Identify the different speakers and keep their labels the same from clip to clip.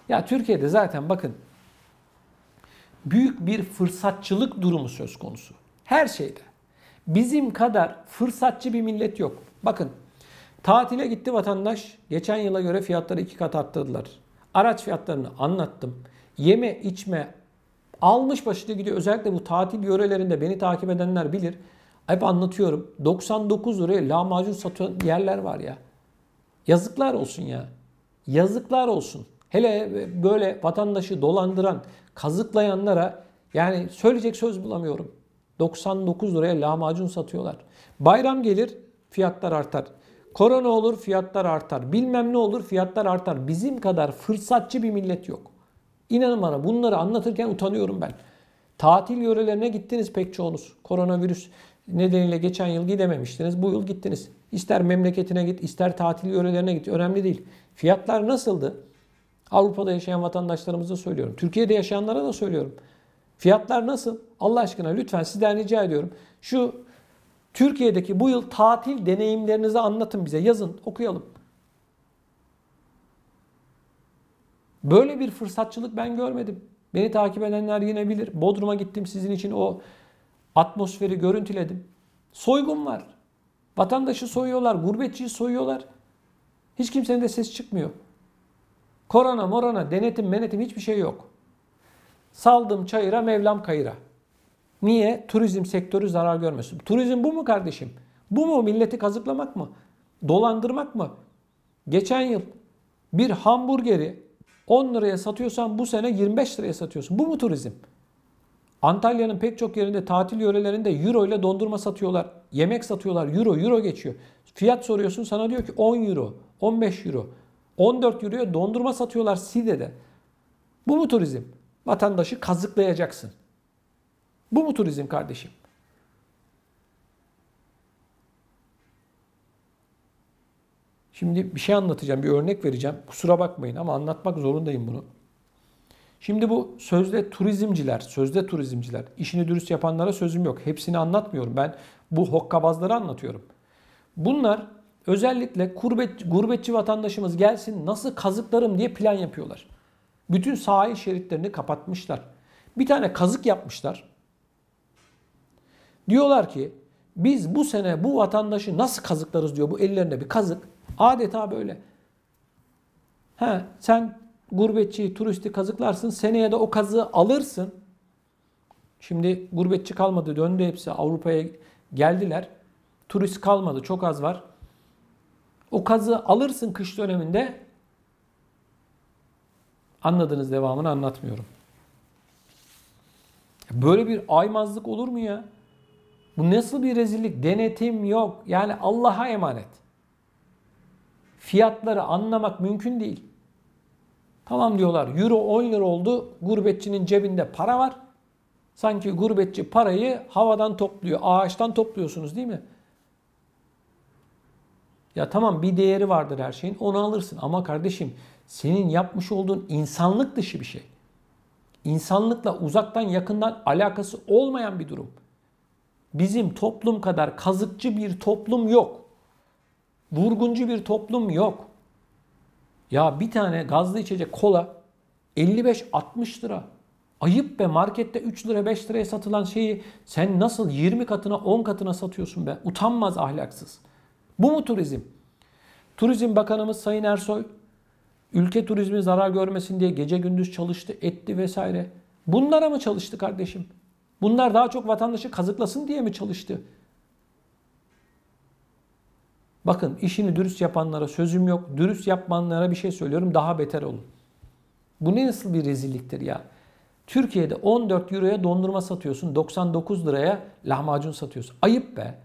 Speaker 1: Ya Türkiye'de zaten bakın büyük bir fırsatçılık durumu söz konusu. Her şeyde. Bizim kadar fırsatçı bir millet yok. Bakın tatile gitti vatandaş. Geçen yıla göre fiyatları 2 kat arttırdılar. Araç fiyatlarını anlattım. Yeme içme almış başını gidiyor. Özellikle bu tatil yörelerinde beni takip edenler bilir. Hep anlatıyorum. 99 liraya lahmacun satan yerler var ya. Yazıklar olsun ya. Yazıklar olsun. Hele böyle vatandaşı dolandıran, kazıklayanlara yani söyleyecek söz bulamıyorum. 99 liraya lahmacun satıyorlar. Bayram gelir, fiyatlar artar. Korona olur, fiyatlar artar. Bilmem ne olur, fiyatlar artar. Bizim kadar fırsatçı bir millet yok. İnanın bana bunları anlatırken utanıyorum ben. Tatil yörelerine gittiniz pek çoğunuz. Koronavirüs nedeniyle geçen yıl gidememiştiniz. Bu yıl gittiniz. İster memleketine git, ister tatil yörelerine git. Önemli değil. Fiyatlar nasıldı? Avrupa'da yaşayan vatandaşlarımıza söylüyorum. Türkiye'de yaşayanlara da söylüyorum. Fiyatlar nasıl? Allah aşkına lütfen sizden rica ediyorum. Şu Türkiye'deki bu yıl tatil deneyimlerinizi anlatın bize. Yazın, okuyalım. Böyle bir fırsatçılık ben görmedim. Beni takip edenler yine bilir. Bodrum'a gittim sizin için o atmosferi görüntüledim. Soygun var. Vatandaşı soyuyorlar, gurbetçiyi soyuyorlar. Hiç kimsenin de ses çıkmıyor. Korona, morona, denetim hiçbir şey yok. Saldım çayıra, Mevlam kayıra. Niye? Turizm sektörü zarar görmesin. Turizm bu mu kardeşim? Bu mu? Milleti kazıklamak mı? Dolandırmak mı? Geçen yıl bir hamburgeri 10 liraya satıyorsan bu sene 25 liraya satıyorsun. Bu mu turizm? Antalya'nın pek çok yerinde tatil yörelerinde euro ile dondurma satıyorlar. Yemek satıyorlar. Euro geçiyor. Fiyat soruyorsun sana diyor ki 10 euro, 15 euro. 14 euroya dondurma satıyorlar Side'de. Bu mu turizm? Vatandaşı kazıklayacaksın. Bu mu turizm kardeşim? Şimdi bir şey anlatacağım, bir örnek vereceğim. Kusura bakmayın ama anlatmak zorundayım bunu. Şimdi bu sözde turizmciler, işini dürüst yapanlara sözüm yok. Hepsini anlatmıyorum. Ben bu hokkabazları anlatıyorum. Bunlar özellikle gurbetçi vatandaşımız gelsin nasıl kazıklarım diye plan yapıyorlar. Bütün sahil şeritlerini kapatmışlar. Bir tane kazık yapmışlar. Diyorlar ki biz bu sene bu vatandaşı nasıl kazıklarız diyor. Bu ellerinde bir kazık. Adeta böyle. Sen gurbetçi, turisti kazıklarsın. Seneye de o kazığı alırsın. Şimdi gurbetçi kalmadı. Döndü hepsi. Avrupa'ya geldiler. Turist kalmadı. Çok az var. O kazığı alırsın kış döneminde. Anladınız, devamını anlatmıyorum. Böyle bir aymazlık olur mu ya? Bu nasıl bir rezillik? Denetim yok. Yani Allah'a emanet. Fiyatları anlamak mümkün değil. Tamam diyorlar. Euro 10 lira oldu. Gurbetçinin cebinde para var. Sanki gurbetçi parayı havadan topluyor. Ağaçtan topluyorsunuz değil mi? Ya tamam bir değeri vardır her şeyin. Onu alırsın. Ama kardeşim senin yapmış olduğun insanlık dışı bir şey. İnsanlıkla uzaktan yakından alakası olmayan bir durum. Bizim toplum kadar kazıkçı bir toplum yok. Vurguncu bir toplum yok. Ya bir tane gazlı içecek kola 55-60 lira. Ayıp be, markette 3 lira 5 liraya satılan şeyi sen nasıl 20 katına 10 katına satıyorsun be? Utanmaz, ahlaksız. Bu mu turizm? Turizm Bakanımız Sayın Ersoy ülke turizmi zarar görmesin diye gece gündüz çalıştı, etti vesaire. Bunlara mı çalıştı kardeşim? Bunlar daha çok vatandaşı kazıklasın diye mi çalıştı? Bakın işini dürüst yapanlara sözüm yok. Dürüst yapmayanlara bir şey söylüyorum. Daha beter olun. Bu ne nasıl bir rezilliktir ya? Türkiye'de 14 euroya dondurma satıyorsun. 99 liraya lahmacun satıyorsun. Ayıp be.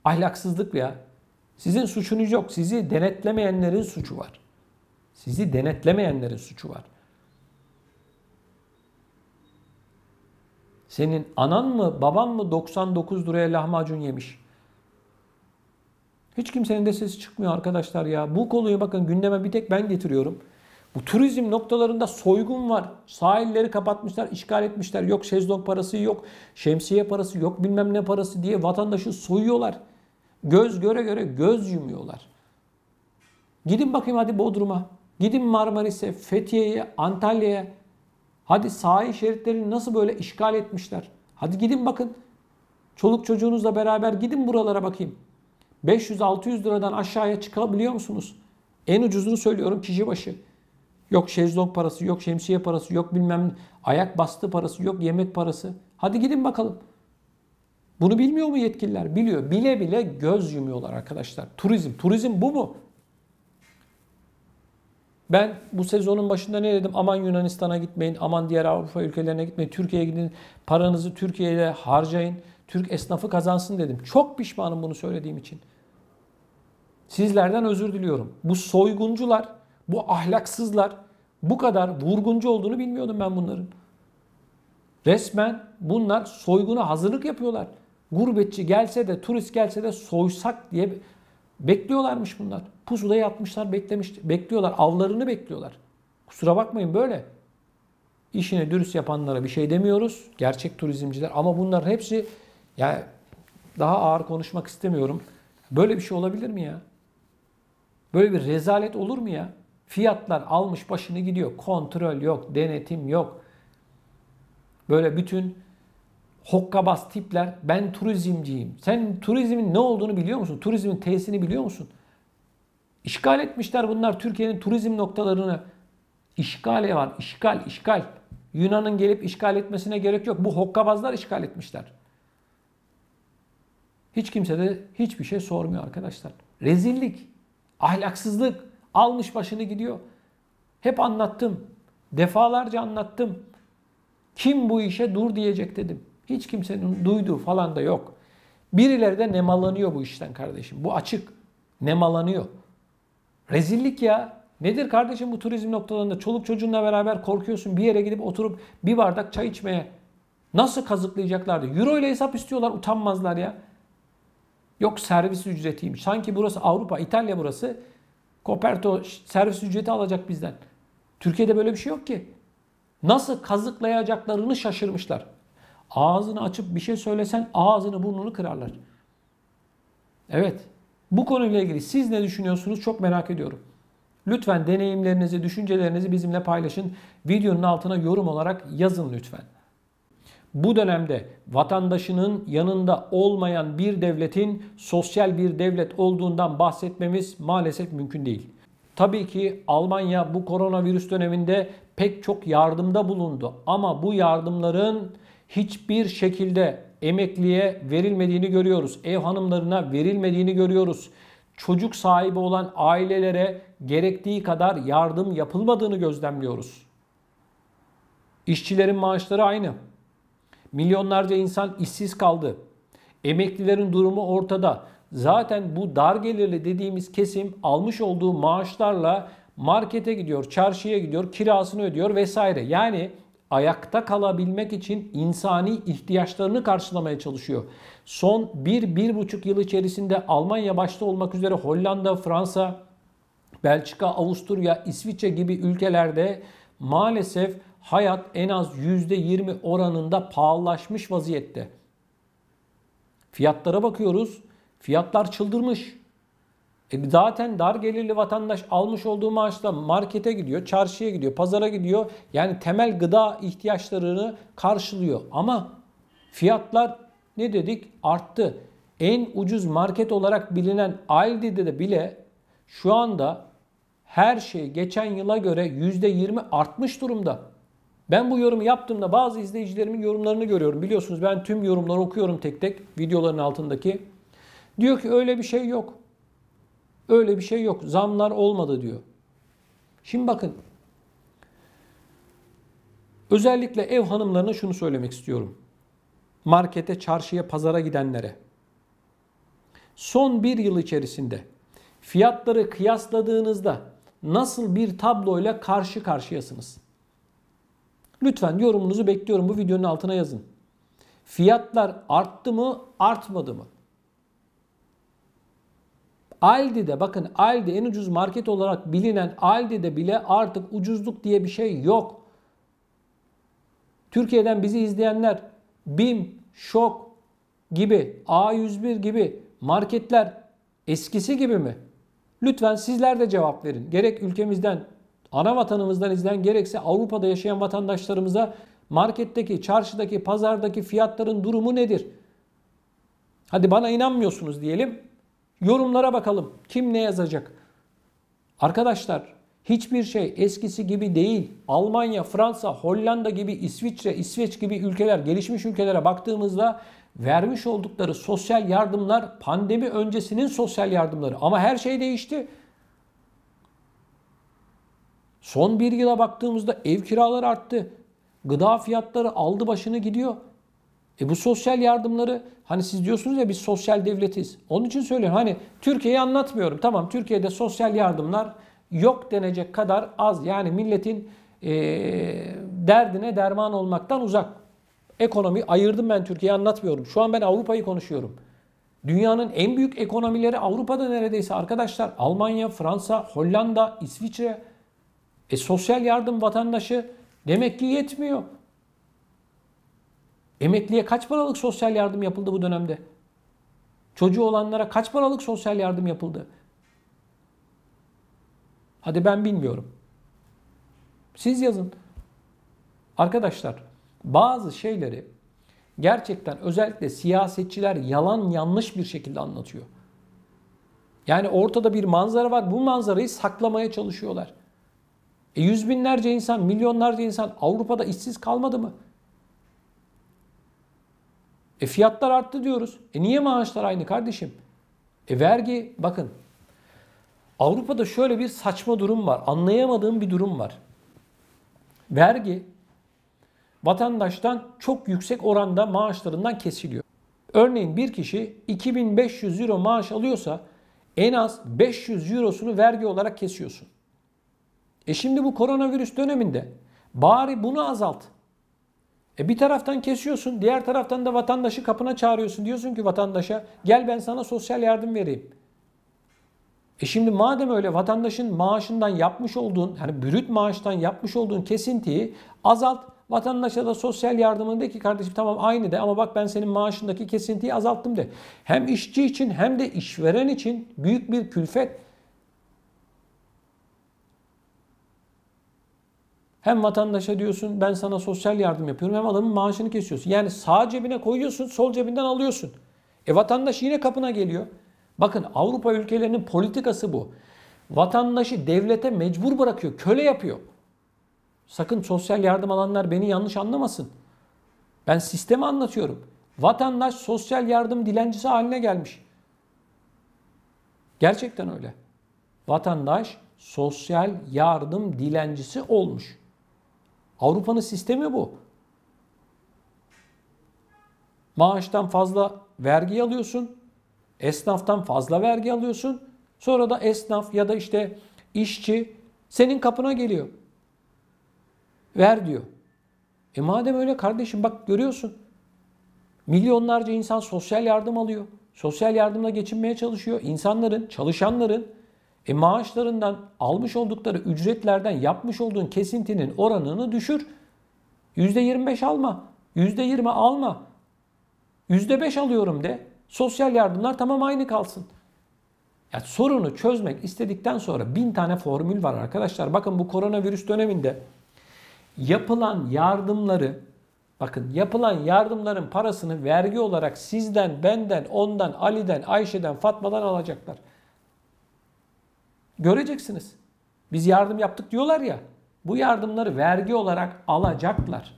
Speaker 1: Ahlaksızlık ya. Sizin suçunuz yok. Sizi denetlemeyenlerin suçu var. Sizi denetlemeyenlerin suçu var. Senin anan mı baban mı 99 liraya lahmacun yemiş? Hiç kimsenin de sesi çıkmıyor arkadaşlar ya. Bu konuyu bakın gündeme bir tek ben getiriyorum. Bu turizm noktalarında soygun var. Sahilleri kapatmışlar, işgal etmişler. Yok şezlong parası, yok şemsiye parası, yok bilmem ne parası diye vatandaşı soyuyorlar. Göz göre göre göz yumuyorlar. Gidin bakayım hadi Bodrum'a. Gidin Marmaris'e, Fethiye'ye, Antalya'ya. Hadi sahil şeritlerini nasıl böyle işgal etmişler. Hadi gidin bakın. Çoluk çocuğunuzla beraber gidin buralara bakayım. 500-600 liradan aşağıya çıkabiliyor musunuz? En ucuzunu söylüyorum, kişi başı. Yok şezlong parası, yok şemsiye parası, yok bilmem ayak bastı parası, yok yemek parası. Hadi gidin bakalım. Bunu bilmiyor mu yetkililer? Biliyor. Bile bile göz yumuyorlar arkadaşlar. Turizm bu mu? Ben bu sezonun başında ne dedim? Aman Yunanistan'a gitmeyin, aman diğer Avrupa ülkelerine gitmeyin. Türkiye'ye gidin, paranızı Türkiye'de harcayın. Türk esnafı kazansın dedim. Çok pişmanım bunu söylediğim için. Sizlerden özür diliyorum. Bu soyguncular, bu ahlaksızlar bu kadar vurguncu olduğunu bilmiyordum ben bunların. Resmen bunlar soyguna hazırlık yapıyorlar. Gurbetçi gelse de, turist gelse de soysak diye bekliyorlarmış bunlar. Pusuda yatmışlar, bekliyorlar. Avlarını bekliyorlar. Kusura bakmayın böyle. İşini dürüst yapanlara bir şey demiyoruz. Gerçek turizmciler ama bunların hepsi yani daha ağır konuşmak istemiyorum. Böyle bir şey olabilir mi ya? Böyle bir rezalet olur mu ya? Fiyatlar almış başını gidiyor. Kontrol yok, denetim yok. Böyle bütün hokkabaz tipler ben turizmciyim. Sen turizmin ne olduğunu biliyor musun? Turizmin tesisini biliyor musun? İşgal etmişler bunlar Türkiye'nin turizm noktalarını. İşgale var. İşgal. Yunan'ın gelip işgal etmesine gerek yok. Bu hokkabazlar işgal etmişler. Hiç kimse de hiçbir şey sormuyor arkadaşlar. Rezillik, ahlaksızlık almış başını gidiyor. Hep anlattım. Defalarca anlattım. Kim bu işe dur diyecek dedim. Hiç kimsenin duyduğu falan da yok. Birileri de nemalanıyor bu işten kardeşim. Bu açık. Nemalanıyor. Rezillik ya. Nedir kardeşim bu turizm noktalarında? Çoluk çocuğunla beraber korkuyorsun. Bir yere gidip oturup bir bardak çay içmeye. Nasıl kazıklayacaklardı? Euro ile hesap istiyorlar. Utanmazlar ya. Yok servis ücretiymiş. Sanki burası Avrupa, İtalya burası. Koperto servis ücreti alacak bizden. Türkiye'de böyle bir şey yok ki. Nasıl kazıklayacaklarını şaşırmışlar. Ağzını açıp bir şey söylesen ağzını burnunu kırarlar. Evet. Bu konuyla ilgili siz ne düşünüyorsunuz çok merak ediyorum. Lütfen deneyimlerinizi, düşüncelerinizi bizimle paylaşın. Videonun altına yorum olarak yazın lütfen. Bu dönemde vatandaşının yanında olmayan bir devletin sosyal bir devlet olduğundan bahsetmemiz maalesef mümkün değil. Tabii ki Almanya bu koronavirüs döneminde pek çok yardımda bulundu. Ama bu yardımların hiçbir şekilde emekliye verilmediğini görüyoruz. Ev hanımlarına verilmediğini görüyoruz. Çocuk sahibi olan ailelere gerektiği kadar yardım yapılmadığını gözlemliyoruz. İşçilerin maaşları aynı. Milyonlarca insan işsiz kaldı. Emeklilerin durumu ortada. Zaten bu dar gelirli dediğimiz kesim almış olduğu maaşlarla markete gidiyor, çarşıya gidiyor, kirasını ödüyor vesaire. Yani ayakta kalabilmek için insani ihtiyaçlarını karşılamaya çalışıyor. Son 1-1,5 yıl içerisinde Almanya başta olmak üzere Hollanda, Fransa, Belçika, Avusturya, İsviçre gibi ülkelerde maalesef hayat en az %20 oranında pahalılaşmış vaziyette. Fiyatlara bakıyoruz. Fiyatlar çıldırmış. Zaten dar gelirli vatandaş almış olduğu maaşla markete gidiyor, çarşıya gidiyor, pazara gidiyor. Yani temel gıda ihtiyaçlarını karşılıyor. Ama fiyatlar ne dedik? Arttı. En ucuz market olarak bilinen Aldi'de de bile şu anda her şey geçen yıla göre %20 artmış durumda. Ben bu yorumu yaptığımda bazı izleyicilerimin yorumlarını görüyorum. Biliyorsunuz ben tüm yorumları okuyorum tek tek videoların altındaki. Diyor ki öyle bir şey yok. Öyle bir şey yok. Zamlar olmadı diyor. Şimdi bakın. Özellikle ev hanımlarına şunu söylemek istiyorum. Markete, çarşıya, pazara gidenlere. Son bir yıl içerisinde fiyatları kıyasladığınızda nasıl bir tabloyla karşı karşıyasınız? Lütfen yorumunuzu bekliyorum. Bu videonun altına yazın. Fiyatlar arttı mı, artmadı mı? Aldi'de bakın Aldi en ucuz market olarak bilinen Aldi'de bile artık ucuzluk diye bir şey yok. Türkiye'den bizi izleyenler BİM, Şok gibi, A101 gibi marketler eskisi gibi mi? Lütfen sizler de cevap verin. Gerek ülkemizden ana vatanımızdan izleyen gerekse Avrupa'da yaşayan vatandaşlarımıza marketteki, çarşıdaki, pazardaki fiyatların durumu nedir? Hadi bana inanmıyorsunuz diyelim. Yorumlara bakalım. Kim ne yazacak? Arkadaşlar hiçbir şey eskisi gibi değil. Almanya, Fransa, Hollanda gibi, İsviçre, İsveç gibi ülkeler, gelişmiş ülkelere baktığımızda vermiş oldukları sosyal yardımlar pandemi öncesinin sosyal yardımları. Ama her şey değişti. Son bir yıla baktığımızda ev kiraları arttı. Gıda fiyatları aldı başını gidiyor. Bu sosyal yardımları, hani siz diyorsunuz ya biz sosyal devletiz. Onun için söylüyorum, hani Türkiye'yi anlatmıyorum. Tamam, Türkiye'de sosyal yardımlar yok denecek kadar az. Yani milletin derdine derman olmaktan uzak. Ekonomi ayırdım, ben Türkiye'yi anlatmıyorum. Şu an ben Avrupa'yı konuşuyorum. Dünyanın en büyük ekonomileri Avrupa'da neredeyse arkadaşlar. Almanya, Fransa, Hollanda, İsviçre. Sosyal yardım vatandaşı demek ki yetmiyor. Emekliye kaç paralık sosyal yardım yapıldı bu dönemde? Çocuğu olanlara kaç paralık sosyal yardım yapıldı? Hadi ben bilmiyorum. Siz yazın. Arkadaşlar bazı şeyleri gerçekten özellikle siyasetçiler yalan yanlış bir şekilde anlatıyor. Yani ortada bir manzara var. Bu manzarayı saklamaya çalışıyorlar. Yüz binlerce insan, milyonlarca insan Avrupa'da işsiz kalmadı mı? Fiyatlar arttı diyoruz. Niye maaşlar aynı kardeşim? Vergi, bakın. Avrupa'da şöyle bir saçma durum var. Anlayamadığım bir durum var. Vergi vatandaştan çok yüksek oranda maaşlarından kesiliyor. Örneğin bir kişi 2500 euro maaş alıyorsa en az 500 eurosunu vergi olarak kesiyorsun. Şimdi bu koronavirüs döneminde bari bunu azalt. Bir taraftan kesiyorsun, diğer taraftan da vatandaşı kapına çağırıyorsun. Diyorsun ki vatandaşa, gel ben sana sosyal yardım vereyim. Şimdi madem öyle, vatandaşın maaşından yapmış olduğun, hani brüt maaştan yapmış olduğun kesintiyi azalt. Vatandaşa da sosyal yardımını de ki kardeşim tamam aynı de, ama bak ben senin maaşındaki kesintiyi azalttım de. Hem işçi için hem de işveren için büyük bir külfet. Hem vatandaşa diyorsun ben sana sosyal yardım yapıyorum, hem adamın maaşını kesiyorsun. Yani sağ cebine koyuyorsun, sol cebinden alıyorsun. Vatandaş yine kapına geliyor. Bakın Avrupa ülkelerinin politikası bu. Vatandaşı devlete mecbur bırakıyor, köle yapıyor. Sakın sosyal yardım alanlar beni yanlış anlamasın. Ben sistemi anlatıyorum. Vatandaş sosyal yardım dilencisi haline gelmiş. Gerçekten öyle. Vatandaş sosyal yardım dilencisi olmuş. Avrupa'nın sistemi bu. Maaştan fazla vergi alıyorsun. Esnaftan fazla vergi alıyorsun. Sonra da esnaf ya da işte işçi senin kapına geliyor. Ver diyor. Madem öyle kardeşim, bak görüyorsun. Milyonlarca insan sosyal yardım alıyor. Sosyal yardımla geçinmeye çalışıyor. İnsanların, çalışanların maaşlarından, almış oldukları ücretlerden yapmış olduğun kesintinin oranını düşür. %25 alma. %20 alma. %5 alıyorum de. Sosyal yardımlar tamam aynı kalsın. Yani sorunu çözmek istedikten sonra 1000 tane formül var arkadaşlar. Bakın bu koronavirüs döneminde yapılan yardımları, bakın yapılan yardımların parasını vergi olarak sizden, benden, ondan, Ali'den, Ayşe'den, Fatma'dan alacaklar. Göreceksiniz. Biz yardım yaptık diyorlar ya. Bu yardımları vergi olarak alacaklar.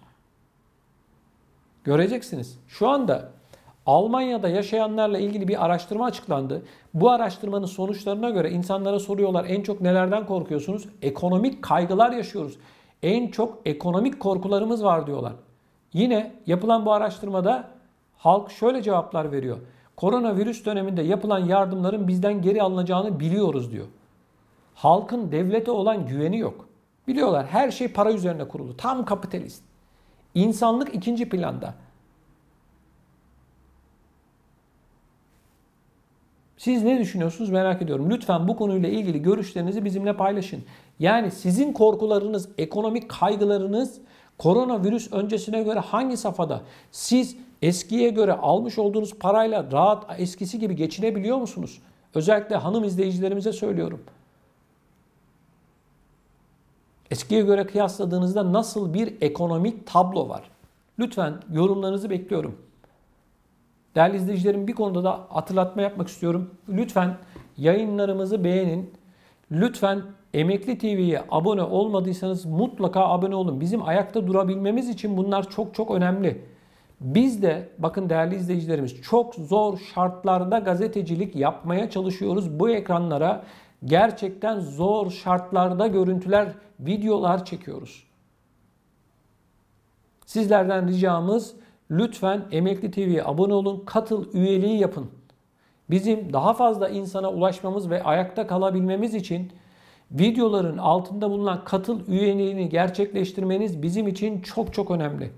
Speaker 1: Göreceksiniz. Şu anda Almanya'da yaşayanlarla ilgili bir araştırma açıklandı. Bu araştırmanın sonuçlarına göre insanlara soruyorlar, en çok nelerden korkuyorsunuz? Ekonomik kaygılar yaşıyoruz. En çok ekonomik korkularımız var diyorlar. Yine yapılan bu araştırmada halk şöyle cevaplar veriyor. Koronavirüs döneminde yapılan yardımların bizden geri alınacağını biliyoruz diyor. Halkın devlete olan güveni yok. Biliyorlar her şey para üzerine kurulu. Tam kapitalist. İnsanlık ikinci planda. Siz ne düşünüyorsunuz merak ediyorum. Lütfen bu konuyla ilgili görüşlerinizi bizimle paylaşın. Yani sizin korkularınız, ekonomik kaygılarınız koronavirüs öncesine göre hangi safhada? Siz eskiye göre almış olduğunuz parayla rahat eskisi gibi geçinebiliyor musunuz? Özellikle hanım izleyicilerimize söylüyorum. Eskiye göre kıyasladığınızda nasıl bir ekonomik tablo var? Lütfen yorumlarınızı bekliyorum. Değerli izleyicilerim, bir konuda da hatırlatma yapmak istiyorum. Lütfen yayınlarımızı beğenin. Lütfen Emekli TV'ye abone olmadıysanız mutlaka abone olun. Bizim ayakta durabilmemiz için bunlar çok çok önemli. Biz de bakın değerli izleyicilerimiz çok zor şartlarda gazetecilik yapmaya çalışıyoruz. Bu ekranlara gerçekten zor şartlarda görüntüler, videolar çekiyoruz. Sizlerden ricamız lütfen Emekli TV'ye abone olun, katıl üyeliği yapın. Bizim daha fazla insana ulaşmamız ve ayakta kalabilmemiz için videoların altında bulunan katıl üyeliğini gerçekleştirmeniz bizim için çok çok önemli.